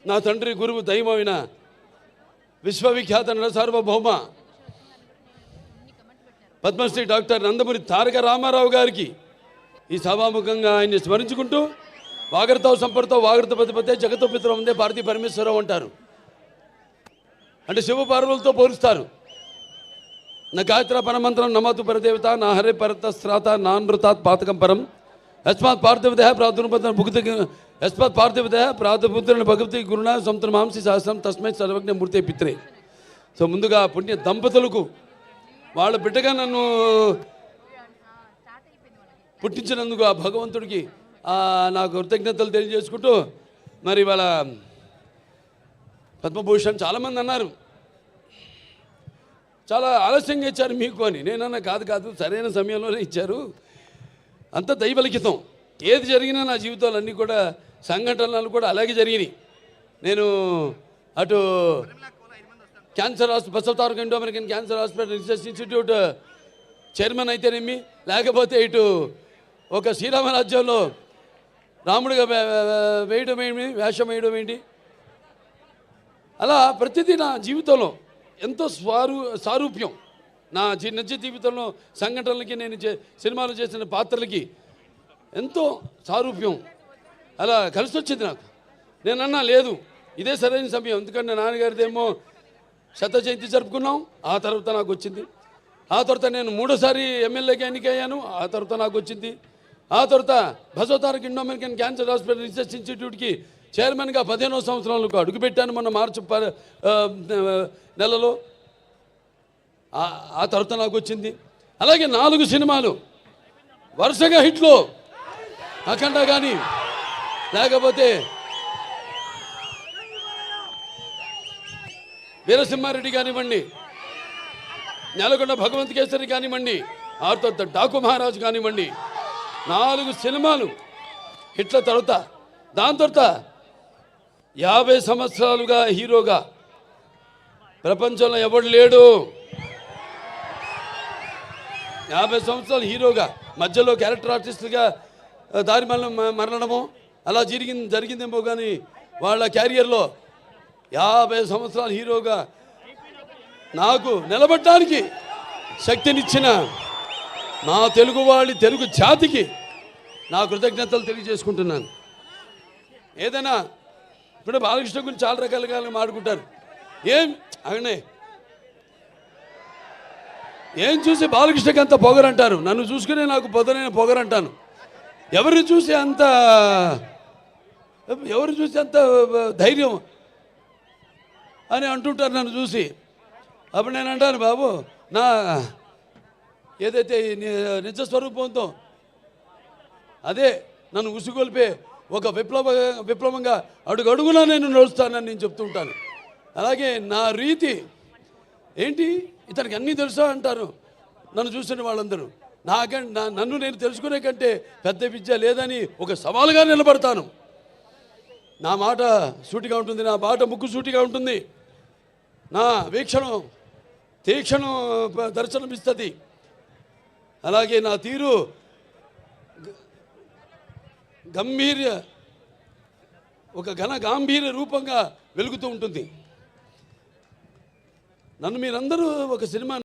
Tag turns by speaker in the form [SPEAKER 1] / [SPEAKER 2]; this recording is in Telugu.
[SPEAKER 1] నా తండ్రి గురువు దైవమైన విశ్వవిఖ్యాత నట సార్వభౌమ పద్మశ్రీ డాక్టర్ నందమూరి తారక రామారావు గారికి ఈ సభాముఖంగా ఆయన్ని స్మరించుకుంటూ వాగర్తావు సంపర్తో వాగర్త పతిపతే జగతో పితరం ఉందే భారతీ పరమేశ్వరరావు అంటారు. అంటే శివపార్వలతో పోలుస్తారు. నా గాయత్ర పరమంత్రం నమతు పరదేవత నా హరే పరతస్త్రాత నానృతాత్ పాతకం పరం యస్మాత్ పార్థివదేహ ప్రాదుర్బద్ధ భుక్తి యస్మాత్ పార్థివదేహ ప్రాదుర్బుద్ధులను భగవతి గురుణ సంతమాంసి సహస్రం తస్మై సర్వజ్ఞ మూర్తే పిత్రే. సో ముందుగా పుణ్య దంపతులకు వాళ్ళ బిడ్డగా నన్ను పుట్టించినందుకు ఆ భగవంతుడికి నాకు కృతజ్ఞతలు తెలియజేసుకుంటూ మరి వాళ్ళ పద్మభూషణ్ చాలామంది అన్నారు చాలా ఆలస్యంగా ఇచ్చారు మీకు అని. నేనన్నా కాదు సరైన సమయంలోనే ఇచ్చారు. అంత దైవలిఖితం. ఏది జరిగినా నా జీవితాలన్నీ కూడా సంఘటనలు కూడా అలాగే జరిగినాయి. నేను అటు cancer hospital Basavataraka Indo American cancer hospital research institute chairman అయితేనేమి, లేకపోతే ఇటు ఒక శ్రీరామరాజ్యంలో రాముడిగా వేయడం ఏంటి, వేషం వేయడం ఏంటి, అలా ప్రతిదీ నా జీవితంలో ఎంతో సారూప్యం. నా నిజ జీవితంలో సంఘటనలకి నేను సినిమాలు చేసిన పాత్రలకి ఎంతో సారూప్యం అలా కలిసి వచ్చింది నాకు. నేనన్నా లేదు ఇదే సరైన సమయం. ఎందుకంటే నాన్నగారిదేమో 100వ జయంతి జరుపుకున్నాం, ఆ తర్వాత నాకు వచ్చింది. ఆ తర్వాత నేను 3వ ఎమ్మెల్యేగా ఎన్నికయ్యాను, ఆ తర్వాత నాకు వచ్చింది. ఆ తర్వాత Basavataraka Indo American cancer hospital research ఇన్స్టిట్యూట్కి చైర్మన్గా 15వ సంవత్సరంలో అడుగుపెట్టాను మొన్న మార్చి నెలలో. ఆ తర్వాత నాకు వచ్చింది. అలాగే 4 సినిమాలు వరుసగా హిట్లు, అఖండ కానీ లేకపోతే వీరసింహారెడ్డి కానివ్వండి, నెలకొండ భగవంత్ కేసరి కానివ్వండి, ఆ తర్వాత డాకు మహారాజు కానివ్వండి, 4 సినిమాలు హిట్ల తర్వాత దాని తర్వాత 50 సంవత్సరాలుగా హీరోగా ప్రపంచంలో ఎవడు లేడు. 50 సంవత్సరాలు హీరోగా మధ్యలో క్యారెక్టర్ ఆర్టిస్టులుగా దారి మరణమో అలా జరిగిందేమో కానీ వాళ్ళ క్యారియర్లో 50 సంవత్సరాలు హీరోగా నాకు నిలబడడానికి శక్తినిచ్చిన నా తెలుగు జాతికి నా కృతజ్ఞతలు తెలియజేసుకుంటున్నాను. ఏదైనా ఇప్పుడు బాలకృష్ణ గురించి చాలా రకాలుగా మాట్లాడుకుంటారు. ఏం చూసి బాలకృష్ణకి అంత పొగరంటారు, నన్ను చూసుకునే నాకు పొదనైన పొగరంటాను. ఎవరు చూసి అంత ధైర్యం అని అంటుంటారు నన్ను చూసి. అప్పుడు నేను అంటాను, బాబు నా ఏదైతే నిజస్వరూపంతో అదే నన్ను ఉసుగొల్పే ఒక విప్లవంగా అడుగడుగునా నేను నడుస్తానని నేను చెప్తూ ఉంటాను. అలాగే నా రీతి ఏంటి, ఇతనికి అన్నీ తెలుసా అంటారు నన్ను చూసిన వాళ్ళందరూ. నన్ను నేను తెలుసుకునే కంటే పెద్ద విద్య లేదని ఒక సవాలుగా నిలబడతాను. నా మాట సూటిగా ఉంటుంది, నా బాట ముక్కు సూటిగా ఉంటుంది, నా వీక్షణం తీక్షణం దర్శనమిస్తుంది. అలాగే నా తీరు ఒక గాంభీర్య రూపంగా వెలుగుతూ ఉంటుంది. నన్ను మీరందరూ ఒక సినిమా